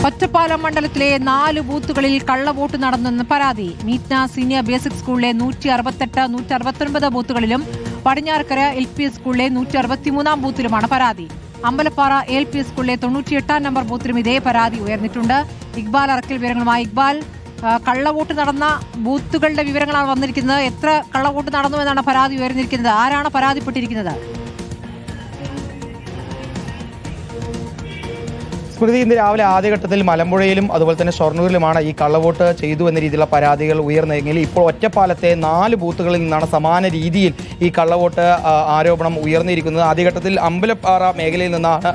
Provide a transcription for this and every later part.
ഒറ്റപ്പാലം മണ്ഡലത്തിലെ 4 ബൂത്തുകളിൽ കള്ളവോട്ട് നടന്നെന്ന് പരാതി. മീറ്റ്ന സീനിയർ ബേസിക് സ്കൂളിലെ 168, 169 ബൂത്തുകളിലും പടിഞ്ഞാറക്കര LP സ്കൂളിലെ 163 ബൂത്തിലുമാണ് പരാതി. അമ്പലപ്പാറ LP സ്കൂളിലെ 98 നമ്പർ ബൂത്തിലും ഇതേ പരാതി ഉയർന്നിട്ടുണ്ട്. ഇക്ബാൽ അറക്കൽ വിവരങ്ങളുമായി. ഇക്ബാൽ, കള്ളവോട്ട് നടന്ന ബൂത്തുകളുടെ വിവരങ്ങളാണ് വന്നിരിക്കുന്നത്. എത്ര കള്ളവോട്ട് നടന്നു എന്നാണ് പരാതി ഉയർന്നിരിക്കുന്നത്? ആരാണ് പരാതിപ്പെട്ടിരിക്കുന്നത്? സ്മൃതി, ഇന്ന് രാവിലെ ആദ്യഘട്ടത്തിൽ മലമ്പുഴയിലും അതുപോലെ തന്നെ ഷൊർണൂരിലുമാണ് ഈ കള്ളവോട്ട് ചെയ്തു എന്ന രീതിയിലുള്ള പരാതികൾ ഉയർന്നെങ്കിൽ ഇപ്പോൾ ഒറ്റപ്പാലത്തെ 4 ബൂത്തുകളിൽ നിന്നാണ് സമാന രീതിയിൽ ഈ കള്ളവോട്ട് ആരോപണം ഉയർന്നിരിക്കുന്നത്. ആദ്യഘട്ടത്തിൽ അമ്പലപ്പാറ മേഖലയിൽ നിന്നാണ്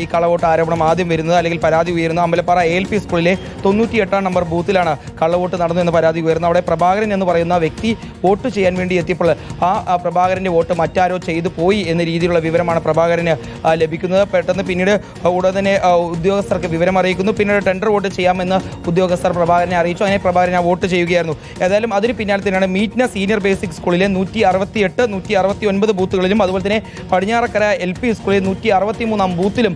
ഈ കള്ളവോട്ട് ആരോപണം ആദ്യം വരുന്നത്, അല്ലെങ്കിൽ പരാതി ഉയരുന്നത്. അമ്പലപ്പാറ LP സ്കൂളിലെ 98 നമ്പർ ബൂത്തിലാണ് കള്ളവോട്ട് നടന്നു എന്ന പരാതി ഉയർന്നത്. അവിടെ പ്രഭാകരൻ എന്ന് പറയുന്ന വ്യക്തി വോട്ട് ചെയ്യാൻ വേണ്ടി എത്തിയപ്പോൾ ആ പ്രഭാകരൻ്റെ വോട്ട് മറ്റാരോ ചെയ്തു പോയി എന്ന രീതിയിലുള്ള വിവരമാണ് പ്രഭാകരന് ലഭിക്കുന്നത്. പെട്ടെന്ന് പിന്നീട് ഉടൻ തന്നെ ഉദ്യോഗസ്ഥർക്ക് വിവരം അറിയിക്കുന്നു. പിന്നീട് ടെൻഡർ വോട്ട് ചെയ്യാമെന്ന് ഉദ്യോഗസ്ഥർ പ്രഭാകരനെ അറിയിച്ചു. അങ്ങനെ പ്രഭാകരൻ ആ വോട്ട് ചെയ്യുകയായിരുന്നു. ഏതായാലും അതിന് പിന്നാലെ തന്നെയാണ് മീറ്റ്ന സീനിയർ ബേസിക് സ്കൂളിലെ 168, 169 ബൂത്തുകളിലും അതുപോലെ തന്നെ പടിഞ്ഞാറക്കര LP സ്കൂളിലെ 163 ബൂത്തിലും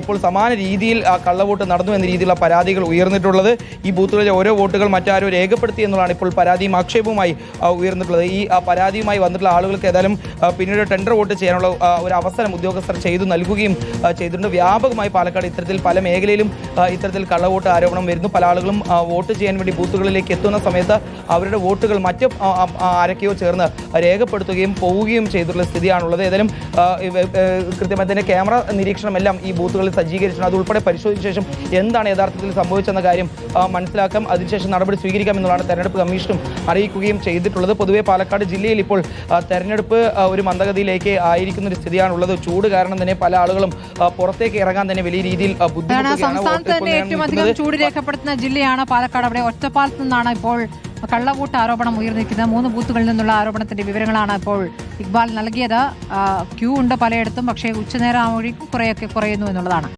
ഇപ്പോൾ സമാന രീതിയിൽ കള്ളവോട്ട് നടന്നു എന്ന രീതിയിലുള്ള പരാതികൾ ഉയർന്നിട്ടുള്ളത്. ഈ ബൂത്തുകളിലെ ഓരോ വോട്ടുകൾ മറ്റാരോ രേഖപ്പെടുത്തി എന്നുള്ളതാണ് ഇപ്പോൾ പരാതിയും ആക്ഷേപവുമായി ഉയർന്നിട്ടുള്ളത്. ഈ പരാതിയുമായി വന്നിട്ടുള്ള ആളുകൾക്ക് ഏതായാലും പിന്നീട് ടെൻഡർ വോട്ട് ചെയ്യാനുള്ള ഒരു അവസരം ഉദ്യോഗസ്ഥർ ചെയ്തു നൽകുകയും ചെയ്തിട്ടുണ്ട്. വ്യാപകമായി പാലക്കാട് ഇത്തരത്തിൽ പല മേഖലയിലും ഇത്തരത്തിൽ കള്ളവോട്ട് ആരോപണം വരുന്നു. പല ആളുകളും വോട്ട് ചെയ്യാൻ വേണ്ടി ബൂത്തുകളിലേക്ക് എത്തുന്ന സമയത്ത് അവരുടെ വോട്ടുകൾ മറ്റ് ആരൊക്കെയോ ചേർന്ന് രേഖപ്പെടുത്തുകയും പോവുകയും ചെയ്തിട്ടുള്ള സ്ഥിതിയാണുള്ളത്. ഏതായാലും കൃത്യമായി തന്നെ ക്യാമറ നിരീക്ഷണമെല്ലാം ഈ ബൂത്തുകളിൽ സജ്ജീകരിച്ചിട്ടുണ്ട്. അതുൾപ്പെടെ പരിശോധിച്ച ശേഷം എന്താണ് യഥാർത്ഥത്തിൽ സംഭവിച്ചെന്ന കാര്യം മനസ്സിലാക്കാം, അതിനുശേഷം നടപടി സ്വീകരിക്കാം എന്നുള്ളതാണ് തെരഞ്ഞെടുപ്പ് കമ്മീഷനും അറിയിക്കുകയും ചെയ്തിട്ടുള്ളത്. പൊതുവെ പാലക്കാട് ജില്ലയിൽ ഇപ്പോൾ തെരഞ്ഞെടുപ്പ് ഒരു മന്ദഗതിയിലേക്ക് ആയിരിക്കുന്ന ഒരു സ്ഥിതിയാണുള്ളത്. ചൂട് കാരണം തന്നെ പല ആളുകളും പുറത്തേക്ക് ഇറങ്ങാൻ തന്നെ വലിയ രീതിയിൽ സംസ്ഥാനത്ത് തന്നെ ഏറ്റവും അധികം ചൂട് രേഖപ്പെടുത്തുന്ന ജില്ലയാണ് പാലക്കാട്. അവിടെ ഒറ്റപ്പാലത്ത് നിന്നാണ് ഇപ്പോൾ കള്ളവോട്ട് ആരോപണം ഉയർന്നിരിക്കുന്നത്. 3 ബൂത്തുകളിൽ നിന്നുള്ള ആരോപണത്തിന്റെ വിവരങ്ങളാണ് ഇപ്പോൾ ഇക്ബാൽ നൽകിയത്. ക്യൂ ഉണ്ട് പലയിടത്തും, പക്ഷേ ഉച്ചനേരം ആവുമ്പോഴേക്കും കുറേയൊക്കെ കുറയുന്നു എന്നുള്ളതാണ്.